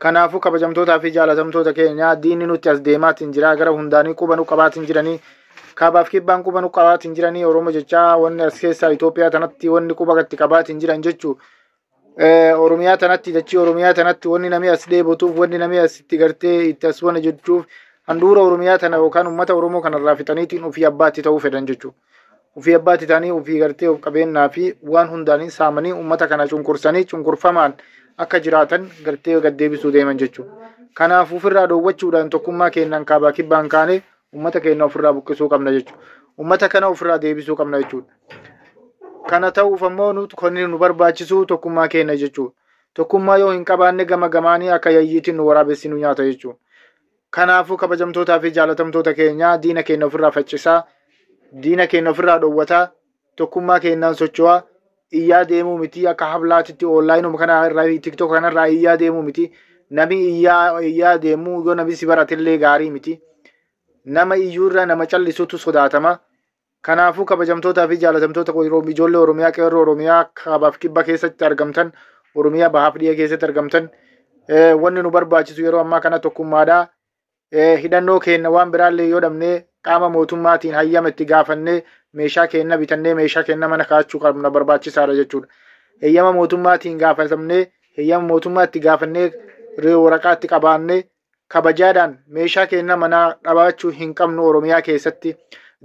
Kanaafuu kabajamtootaa fi jaalatamtoota keenya diinni nuti as deemaatiin jira gara hundaanii quba nu qabaatiin jiranii kaabaaf kibbaan quba nu qabaatiin jiranii Oromoo jechaa wanni as keessaa Itoophiyaa tanatti wanni quba gatti qabaatiin jiran jechuu Oromiyaa tanatti dachii Oromiyaa tanatti wanni namni as deebotuuf wanni namni as itti gartee itti as wanna jechuuf handhuura Oromiyaa tana yookaan uummata Oromoo kanarraa fixaniitiin ofii abbaatti ta'uu fedhan jechuu. Ofii abbaatti ta'anii ofii gartee of qabeenyaa fi waan hundaanii saamanii uummata kana cunqursanii cunqurfamaan akka jiraatan gartee gaddeebisuu deeman jechuudha. Kanaaf ofirraa dhoowwachuudhaan tokkummaa keenyaan kaabaa kibbaan kaane uummata keenya ofirraa buqqisuu qabna jechuudha. Uummata kana ofirraa deebisuu qabna jechuudha. Kana ta'uuf ammoo nuti konni nu barbaachisu tokkummaa keenya jechuudha. Tokkummaa yoo hin qabaanne gama gamaanii akka yayyiitiin nu waraabessinu nyaata jechuudha. Kanaafuu kabajamtootaa fi jaalatamtoota keenya diina keenya ofirraa faccisaa, diina keenya ofirraa dhoowwataa, tokkummaa keenyaan socho'aa. Iyyaa deemuu miti akka hablaatitti online kana irraa TikTok kanarraa iyyaa deemuu miti. Nami iyyaa deemuu yoo nami si baratillee gaarii miti. Nama iyyuurra nama callisuutu sodaatama. Kanaafuu kabajamtootaa fi jaalatamtoota ijoollee Oromiyaa qeerroo Oromiyaa kaabaaf kibba keessatti argamtan, Oromiyaa bahaaf dhiya keessatti argamtan wanni nu barbaachisu yeroo ammaa kana tokkummaadha. Hidhannoo keenya waan biraallee yoo dhabnee qaama mootummaatiin hayyama itti gaafannee meeshaa keenya bitannee meeshaa keenya mana kaa'achuu qabna barbaachisaadha jechuudha. Heyyama mootummaatiin gaafatamnee heyyama mootummaa itti gaafannee waraqaa itti qabaannee kabajaadhaan meeshaa keenya mana dhaabachuu hin qabnu Oromiyaa keessatti.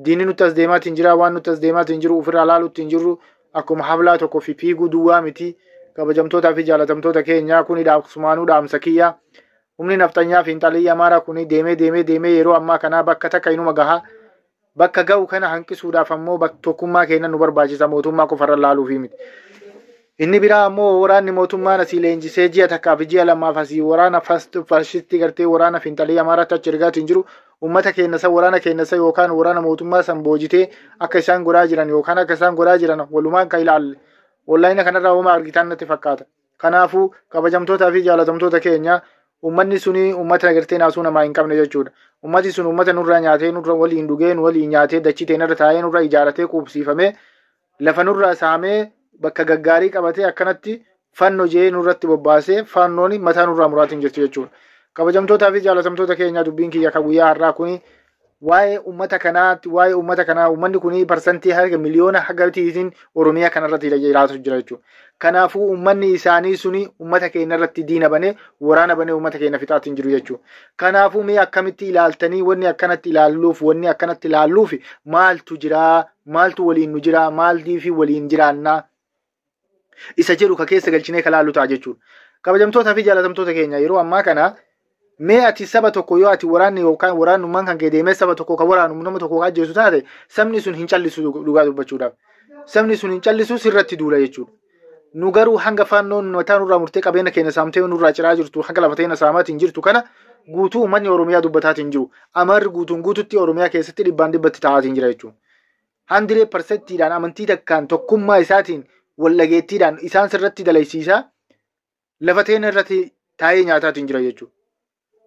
Diinni nuti as deemaatiin jira waan nuti as deemaatiin jiru ofirraa laaluutti hin jirru akkuma hablaa tokko fi fiiguu duwwaa miti. Kabajamtootaa fi jaalatamtoota keenyaa kuni sumaanuu dhaamsa kiyya. Humni naftanyaa fi intalii Amaaraa kuni deemee yeroo ammaa kanaa bakka takka inuma gahaa. Bakka ga'u kana hanqisuudhaaf ammoo tokkummaa keenya nu barbaachisa mootummaa qofarra laaluufi miti. Inni biraa ammoo waraanni mootummaan asii leenjisee ji'a takkaa fi ji'a lamaaf asii waraana fashisti gartee waraana finxalii Amaaraatti achi ergaatiin jiru uummata keenya isa waraana keenya isa yookaan waraana mootummaa san boojitee akka isaan godhaa jiran yookaan akka isaan godhaa jiran walumaan kan ilaalle onlaayina kanarraa homaa argitaan natti fakkaata. Kanaafuu kabajamtootaa fi jaalatamtoota keenya ummanni suni ummata gartee naasuu namaa hin qabne jechuudha. Ummati sun ummata nurraa nyaatee nurra waliin dhugee waliin nyaatee dachitee irra taa'ee nurra ijaaratee quubsiifamee lafa nurraa saamee bakka gaggaarii qabatee akkanatti fannoo jee nurratti bobbaasee fannoon mataa nurraa muraatiin jirti jechuudha. Kabajamtootaa fi jaalatamtoota keenya dubbiin kiyya kan guyyaa har'aa kuni waa'ee ummata kanaatti waa'ee ummata kanaa ummanni kuni parsantii haga miliyoona hagatiitiin Oromiyaa kanarratti jiraatu jira jechuudha. Kanaafuu ummanni isaanii suni ummata keenya irratti diina banee waraana banee ummata keenya fixaatiin jiru jechuudha. Kanaafuu mee akkamitti ilaaltanii wanni akkanatti ilaalluuf maaltu jira maaltu waliin nu jira maaltii fi waliin jiraannaa isa jedhu ka keessa galchinee kalaallu ta'a jechuudha. Kabajamtootaa fi jaalatamtoota keenya yeroo ammaa kana mee ati saba tokko yoo ati waraanni yookaan waraanummaan kan deemee saba tokko ka waraanu nama tokko ka ajjeesu taate sabni sun hin callisu dhugaa dubbachuudhaaf. Sabni sun hin callisu sirratti duula jechuudha. Nu garuu hanga fannoon mataa nurraa murtee qabeenya keenya saamtee nurraa ciraa jirtu hanga lafa teenya saamaatiin jirtu kana guutuu uummanni Oromiyaa dubbataatiin jiru. Amarri guututti Oromiyaa keessatti dhibbaan dhibbatti taa'aatiin jira jechuudha. 100%dhaan amantii takkaan tokkummaa isaatiin wallageettiidhaan isaan sirratti dalaysiisaa lafa teenya irratti taa'ee nyaataatiin jira jechuudha.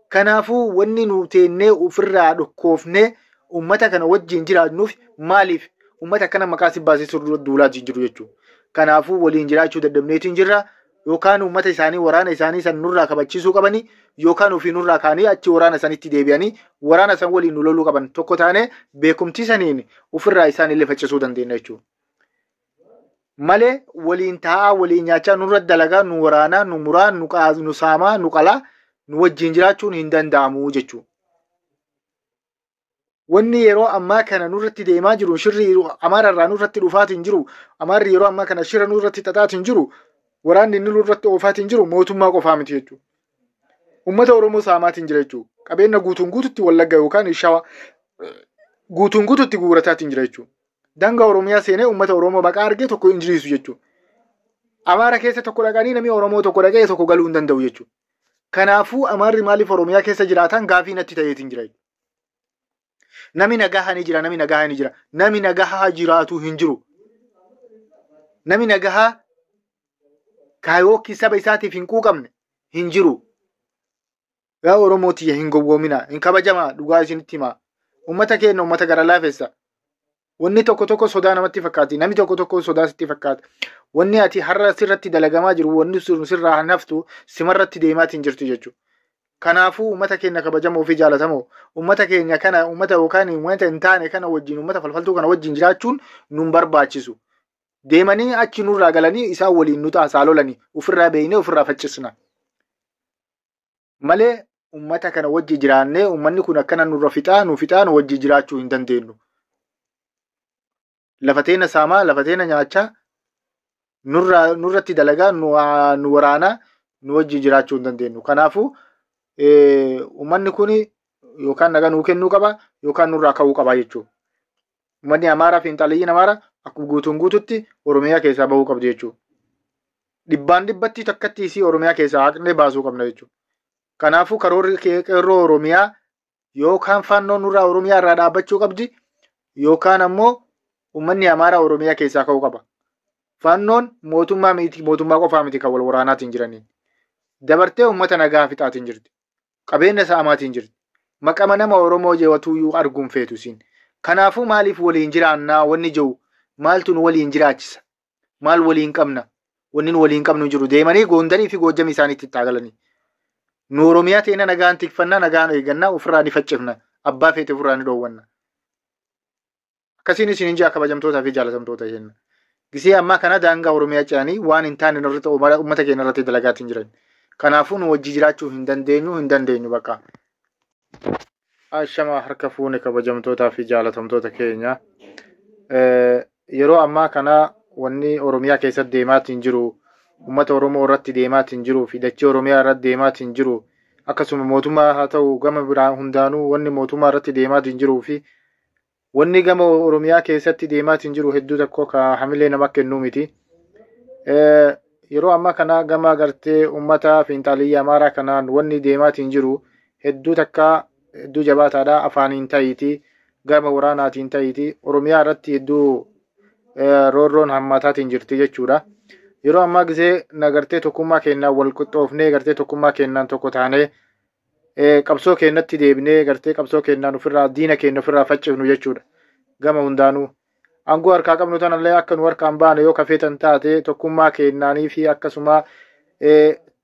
Kanaafuu wanni nu teennee ofirraa dhokkoofnee uummata kana wajjin jiraannuuf maaliif uummata akkana maqaa sibbaasee duulaatiin jiru jechuudha. Kanaafuu waliin jiraachuu dadhabneetiin jirra yookaan uummata isaanii waraana isaanii san nurraa kabachiisuu qabanii yookaan ofii nurraa kaanii achi waraana sanitti deebi'anii waraana san waliin nu loluu qaban tokko taane beekumtii saniin ofirraa isaanillee faccisuu dandeenya jechuudha. Malee waliin taa'aa waliin nyaachaa nurra dalagaa nu waraanaa nu muraa nu saamaa nu qalaa nu wajjin jiraachuun hin danda'amu jechuudha. Wanni yeroo ammaa kana nurratti deemaa jiru shirri Amaararraa nurratti dhufaatiin jiru Amaarri yeroo ammaa kana shira nurratti xaxaatiin jiru waraanni inni nurratti oofaatiin jiru mootummaa qofaa miti jechuudha. Uummata Oromoo saamaatiin jira jechuudha. Qabeenya guututti Wallagga yookaan Shawaa guututti guurataatiin jira jechuudha. Danga Oromiyaa seenee uummata Oromoo baqaa argee tokko hin jiriisu jechuudha. Amaara keessa tokko dhaqanii namni Oromoo tokko dhaqee tokko galuu hin danda'u jechuudha. Kanaafuu Amaarri maaliif Oromiyaa keessa jiraatan gaafii natti ta'eetiin jira. Nami nagahaa ni jira, nami nagahaa jiraatu hin jiru. Nami nagahaa kaayookkii saba isaatiif hin quuqamne hin jiru. Yaa Oromootii hin gowwoomina, hin kabajamaa dhugaa isinitti himaa. Uummata keenya uummata gara laafessa. Wanni tokko sodaa namatti fakkaati. Namni tokko sodaa sitti fakkaata. Wanni ati har'a sirratti dalagamaa jiru wanni sirraa naftu simarratti deemaatiin jirtu jechuudha. Kanaafuu uummata keenya kabajamoo fi jaalatamoo uummata keenya kana uummata yookaan uummata hin taane kana wajjin uummata falfaltuu kana wajjin jiraachuun nun barbaachisu. Deemanii achi nurraa galanii isaan waliin nu taasisaa lolanii ofirraa beeynee ofirraa faccisna. Malee uummata kana wajji jiraannee uummanni kun akkana nurra fixaa nu wajji jiraachuu hin dandeenyu. Lafateena saamaa lafateena nyaachaa nurratti dalagaa nu waraanaa nu wajji jiraachuu hin dandeenyu. Kanaafuu uummanni kun yookaan nagaa nuu kennuu qaba yookaan nurraa ka'uu qaba jechuudha. Uummanni Amaaraa fi Inxaaliyyiin Amaaraa akkuma guutuutti Oromiyaa keessaa bahuu qabdu jechuudha. Dhibbatti takkatti isii Oromiyaa keessaa haqnee baasuu qabna jechuudha. Kanaafuu karoorri qeerroo Oromiyaa yookaan fannoon nurraa Oromiyaa irraa dhaabbachuu qabdi yookaan ammoo uummanni Amaaraa Oromiyaa keessaa ka'uu qaba. Fannoon mootummaa miti mootummaa qofaa miti kan wal waraanaatiin jiranii. Dabartee uummata nagaa fixaatiin jirti. Qabeenya saamaatiin jirti. Maqama nama Oromoo jeewwatuyyuu arguun feetu isiin. Kanaafuu maaliif waliin jiraannaa wanni jiru maaltu nu waliin jiraachisa? Maal waliin qabna? Wanni nu waliin qabnu jiru deemanii Goondarii fi Goojjamii isaaniitti itti taagalanii. Nu Oromiyaa teena nagaan tikfannaa nagaan eegannaa ofirraa ni faccifna. Abbaa feete ofirraa ni dhoowwanna. Akkasiin isin injaa kabajamtootaa fi jaalatamtoota jenna. Gisee ammaa kana daangaa Oromiyaa ce'anii waan hin taane irratti uummata keenya irratti dalagaatiin jiran. Kanaafuu nu wajji jiraachuu hin dandeenyu bakka. Ashama harka fuune kabajamtootaa fi jaalatamtoota keenya. Yeroo ammaa kana wanni Oromiyaa keessatti deemaatiin jiru uummata Oromoo irratti deemaatiin jiruu fi dachee Oromiyaa irratti deemaatiin jiru akkasuma mootummaa haa ta'u gama biraa hundaanuu wanni mootummaa irratti deemaatiin jiruu fi wanni gama Oromiyaa keessatti deemaatiin jiru hedduu tokko ka hamilee nama kennuu miti. Yeroo ammaa kana gama gartee uummata Finxaaliyyaa Amaaraa kanaan wanni deemaatiin jiru hedduu takka hedduu jabaataadha. Afaaniin ta'iiti gama waraanaatiin ta'iiti Oromiyaa irratti hedduu roorroon hammataatiin jirti jechuudha. Yeroo ammaa gisee nagartee tokkummaa keenyaan wal qixxoofnee gartee tokkummaa keenyaan tokko taanee qabsoo keenyatti deebinee gartee qabsoo keenyaan ofirraa diina keenya ofirraa faccifnu jechuudha. Gama hundaanuu aangoo harkaa qabnu tanallee akka nu harkaan baane yoo kafeetan taate tokkummaa keenyaanii fi akkasuma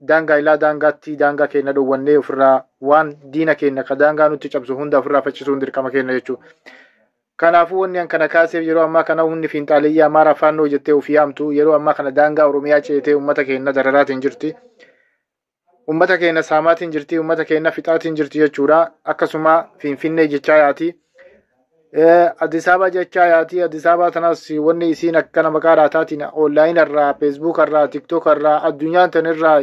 daangaa ilaa daangaatti daangaa keenya dhowwannee ofirraa waan diina keenya ka daangaa nutti cabsu hunda ofirraa faccisuun dirqama keenya jechuudha. Kanaafuu wanni an kana kaaseef yeroo ammaa kana humni Finxaaliyyaa Amaaraa faannoo jettee ofii yaamtu yeroo ammaa kana daangaa Oromiyaa ceetee uummata keenya dararaatiin jirti. Uummata keenya saamaatiin jirti, uummata keenya fixaatiin jirti jechuudha. Akkasuma Finfinnee jechaa yaati. Addis Ababa jechaa yaati. Addis Ababa tanas wanni isiin akkana maqaa dhaataatiin onlaayinii irraa, feesbuuk irraa, tiktook irraa, addunyaan tan irraa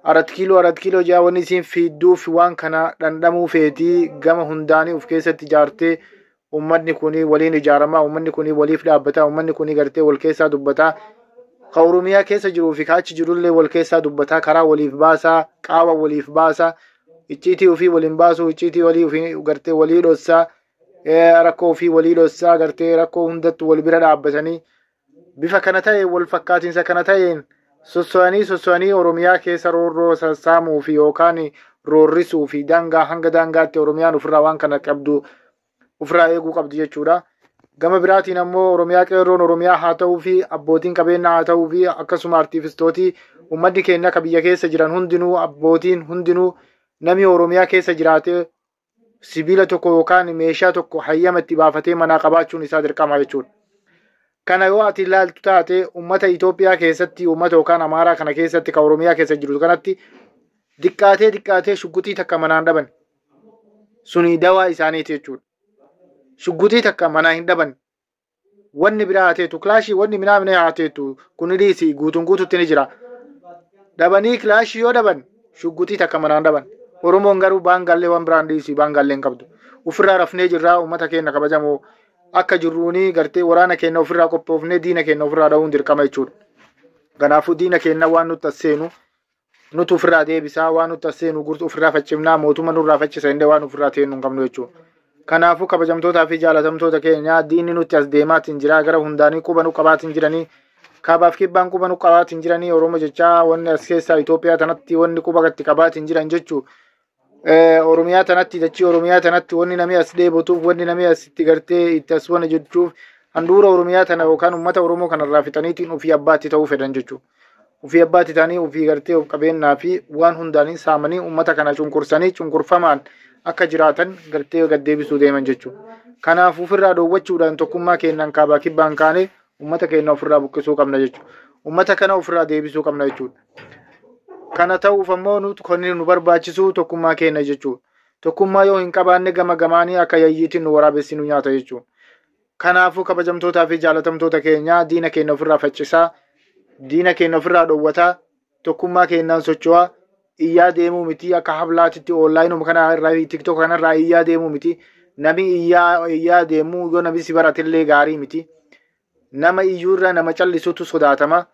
arat kiiloo jaa wanni isiin fiidduuf waan kana dhandhamuu feetii gama hundaanii of keessatti ijaartee ummanni kuni waliin ijaaramaa, ummanni kuni waliif dhaabbataa, ummanni kuni gartee wal keessaa dubbataa. Ka Oromiyaa keessa jiruu fi kaachi jirullee wal keessaa dubbataa, karaa waliif baasaa, qaawwa waliif baasaa, icciitii ofii waliin baasuu, icciitii walii ofii gartee walii dhossaa, rakkoo ofii walii dhossaa gartee rakkoo hundatti wal bira dhaabbatanii bifa kana ta'e wal fakkaatiinsa kana ta'een sosso'anii Oromiyaa keessa roorroo sassaamuu fi yookaan roorrisuu fi daangaa hanga daangaatti Oromiyaan ofirraa waan kana qabdu ofirraa eeguu qabdi jechuudha. Gama biraatiin ammoo Oromiyaa qeerroon Oromiyaa haa ta'uu fi abbootiin qabeenyaa haa ta'uu fi akkasuma artiifistootii uummanni keenya akka biyya keessa jiran hundinuu abbootiin hundinuu namni Oromiyaa keessa jiraatee sibiila tokko yookaan meeshaa tokko hayyama itti baafatee manaa qabaachuun isaa dirqama jechuudha. Kana yoo ati ilaaltu taate uummata Itoophiyaa keessatti uummata yookaan Amaaraa kana keessatti ka Oromiyaa keessa jiru kanatti diqqaatee shugguxii takka manaan dhaban suni dawaa isaaniiti jechuudha. Shugguxii takka manaa hin dhaban wanni biraa haateetu kilaashii wanni minaamine haateetu kun dhiisi guutuutti ni jira. Dhabanii kilaashii yoo dhaban shugguxii takka manaan dhaban. Oromoon garuu baangaallee waan biraan dhiisi baangaallee hin qabdu. Ofirraa rafnee jirraa uummata keenya kabajamoo akka jirruuni gartee waraana keenya ofirraa qophoofnee diina keenya ofirraa dha'uun dirqama jechuudha. Kanaafuu diina keenya waan nutti asseenu nuti ofirraa deebisaa waan nutti asseenu gurtu ofirraa faccifnaa mootummaa nurraa faccisa illee waan ofirraa teenu hin qabnu jechuudha. Kanaafuu kabajamtootaa fi jaalatamtoota keenya diinni nuti as deemaatiin jira gara hundaanii quba nu qabaatiin jiranii kaabaaf kibbaan quba nu qabaatiin jiranii Oromoo jechaa wanni as keessaa Itoophiyaa tanatti wanni quba gatti qabaatiin jiran jechuudha. Oromiyaa tanatti dachii Oromiyaa tanatti wanni namni as deebotuuf wanni namni asitti gartee itti as wana jechuuf handhuura Oromiyaa tana yookaan uummata Oromoo kanarraa fixaniitiin ofii abbaatti ta'uu fedhan jechuudha. Ofii abbaatti ta'anii ofii gartee of qabeenyaa fi waan hundaanii saamanii uummata kana cunqursanii cunqurfamaan akka jiraatan gartee gaddeebisuu deeman jechuudha. Kanaaf ofirraa dhoowwachuudhaan tokkummaa keenyaan kaabaa kibbaan kaanee uummata keenya ofirraa buqqisuu qabna jechuudha. Uummata kana ofirraa deebisuu qabna jechuudha. Kana ta'uuf ammoo nuti konni nu barbaachisu tokkummaa keenya jechuudha. Tokkummaa yoo hin qabaanne gama gamaanii akka yayyiitiin nu waraabessinu nyaata jechuudha. Kanaafuu kabajamtootaa fi jaalatamtoota keenyaa diina keenya ofirraa faccisaa, diina keenya ofirraa dhoowwataa, tokkummaa keenyaan socho'aa, iyyaa deemuu miti akka hablaatitti onlaayinuma kana irraa tiktok kanarraa iyyaa deemuu miti. Nami iyyaa deemuu yoo nami si baratillee gaarii miti. Nama iyyuurra nama callisuutu sodaatama.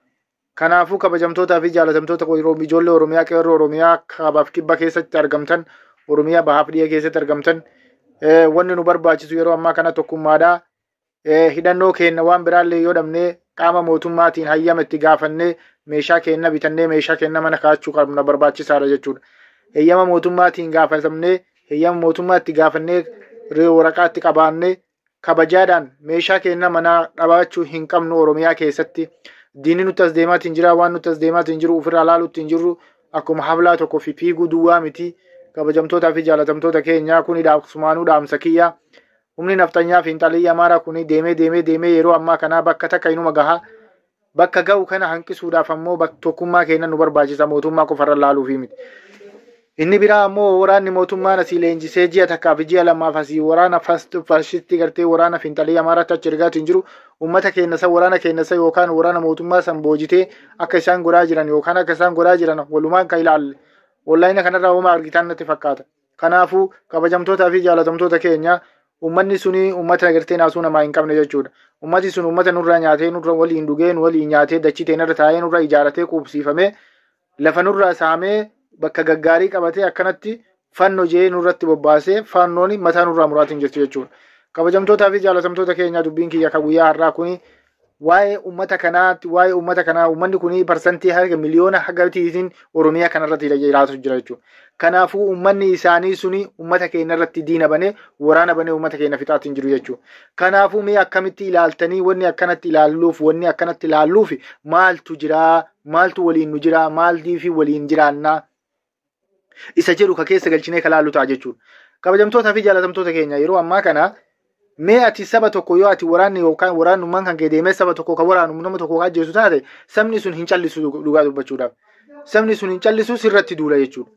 Kanaafuu kabajamtootaa fi jaalatamtoota ijoollee Oromiyaa qeerroo Oromiyaa kaabaaf kibba keessatti argamtan, Oromiyaa bahaaf dhiya keessatti argamtan wanni nu barbaachisu yeroo ammaa kana tokkummaadhaa. Hidhannoo keenya waan biraallee yoo dhabnee qaama mootummaatiin hayyama itti gaafannee meeshaa keenya bitannee meeshaa keenya mana kaachuu qabna barbaachisaadha jechuudha. Heyyama mootummaatiin gaafatamnee heyyama mootummaa itti gaafannee waraqaa itti qabaannee kabajaadhaan meeshaa keenya mana dhabaachuu hin qabnu Oromiyaa keessatti. Diinni nuti as deemaatiin jira waan nuti as deemaatiin jiru ofirraa laaluutti hin jirru akkuma hablaa tokko fi fiiguu duwwaa miti. Kabajamtootaa fi jaalatamtoota keenyaa kuni sumaanuu dhaamsa kiyya. Humni naftanyaa fi intalii Amaaraa kuni deemee yeroo ammaa kana bakka takka inuma gahaa. Bakka ga'u kana hanqisuudhaaf ammoo tokkummaa keenya nu barbaachisa mootummaa qofarra laaluufi miti. Inni biraa ammoo waraanni mootummaan asii leenjisee ji'a takkaa fi ji'a lammaaf asii waraana fashisti gartee waraana fintalii Amaaraatti achi ergaatiin jiru uummata keenya waraana keenya yookaan waraana mootummaa san boojitee akka isaan godhaa jiran yookaan akka isaan godhaa jiran walumaan kan ilaalle onlaayina kanarraa homaa argitan natti fakkaata. Kanaafuu kabajamtootaa fi jaalatamtoota keenya uummanni suni uummata gartee naasuu namaa hin qabne jechuudha. Uummati sun uummata nurraa nyaatee nurra waliin dhugee waliin nyaatee dachitee irra taa'ee nurra ijaaratee quubsiifamee lafa nurraa saamee bakka gaggaarii qabatee akkanatti fannoo jee nurratti bobbaasee fannoon mataa nurraa muraatiin jirti jechuudha. Kabajamtootaa fi jaalatamtoota keenya dubbiin kiyya ka guyyaa har'aa kuni waa'ee uummata kanaatti waa'ee uummata kanaa uummanni kuni parsantii haga miliyoona hagatiitiin Oromiyaa kanarratti jiraatu jira jechuudha. Kanaafuu uummanni isaanii suni uummata keenya irratti diina banee waraana banee uummata keenya fixaatiin jiru jechuudha. Kanaafuu mee akkamitti ilaaltanii wanni akkanatti ilaalluuf wanni akkanatti ilaalluuf maaltu jira maaltu waliin nu jira maaltii fi waliin jiraannaa isa jedhu ka keessa galchinee ka laallu ta'a jechuudha. Kabajamtootaa fi jaalatamtoota keenya yeroo ammaa kana mee ati saba tokko yoo ati waraanni yookaan waraanummaan kan kee deemee saba tokko ka waraanu nama tokko ka ajjeesu taate sabni sun hin callisu dhugaa dubbachuudhaaf. Sabni sun hin callisu sirratti duula jechuudha.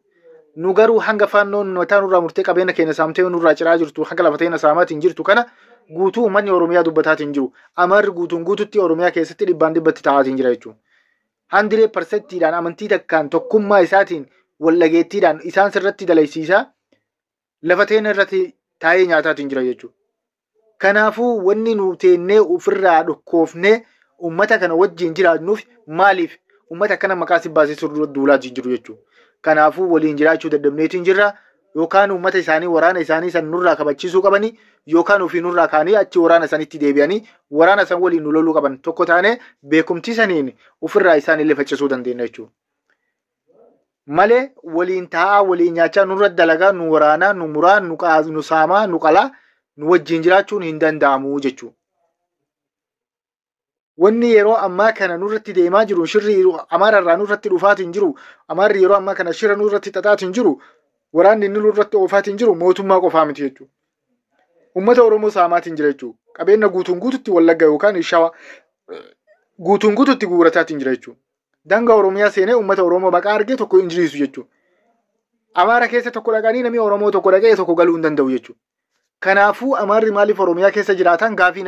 Nu garuu hanga fannoon mataa nurraa murtee qabeenya keenya saamtee nurraa ciraa jirtu hanga lafa teenya saamaatiin jirtu kana guutuu uummanni Oromiyaa dubbataatiin jiru. Amarri guutuutti Oromiyaa keessatti dhibbaan dhibbatti taa'aatiin jira jechuudha. 100%dhaan amantii takkaan tokkummaa isaatiin wallageettiidhaan isaan sirratti dalaysiisaa lafa teenya irratti taa'ee nyaataatiin jira jechuudha. Kanaafuu wanni nu teennee ofirraa dhokkoofnee uummata kana wajjin jiraannuuf maaliif uummata akkana maqaa si baasisuu duulaatiin jiru jechuudha. Kanaafuu waliin jiraachuu dadhabneetiin jirra yookaan uummata isaanii waraana isaanii san nurraa kabachiisuu qabanii yookaan ofii nurraa kaanii achi waraana sanitti deebi'anii waraana san waliin nu loluu qaban tokko taanee beekumtii saniin ofirraa isaan illee faccisuu dandeenya jechuudha. Malee waliin taa'aa waliin nyaachaa nurra dalagaa nu waraanaa nu muraa nu saamaa nu qalaa nu wajjin jiraachuun hin danda'amu jechuudha. Wanni yeroo ammaa kana nurratti deemaa jiru shirri Amaararraa nurratti dhufaatiin jiru Amaarri yeroo ammaa kana shira nurratti xaxaatiin jiru waraanni inni nurratti oofaatiin jiru mootummaa qofaa miti jechuudha. Uummata Oromoo saamaatiin jira jechuudha. Qabeenya guutuutti Wallagga yookaan Shawaa guutuutti guurataatiin jira jechuudha. Daangaa Oromiyaa seenee uummata Oromoo baqaa argee tokko hin jiriisu jechuudha. Amaara keessa tokko dhaqanii namni Oromoo tokko dhaqee tokko galuu hin danda'u jechuudha. Kanaafuu Amaarri maaliif Oromiyaa keessa jiraatan gaafii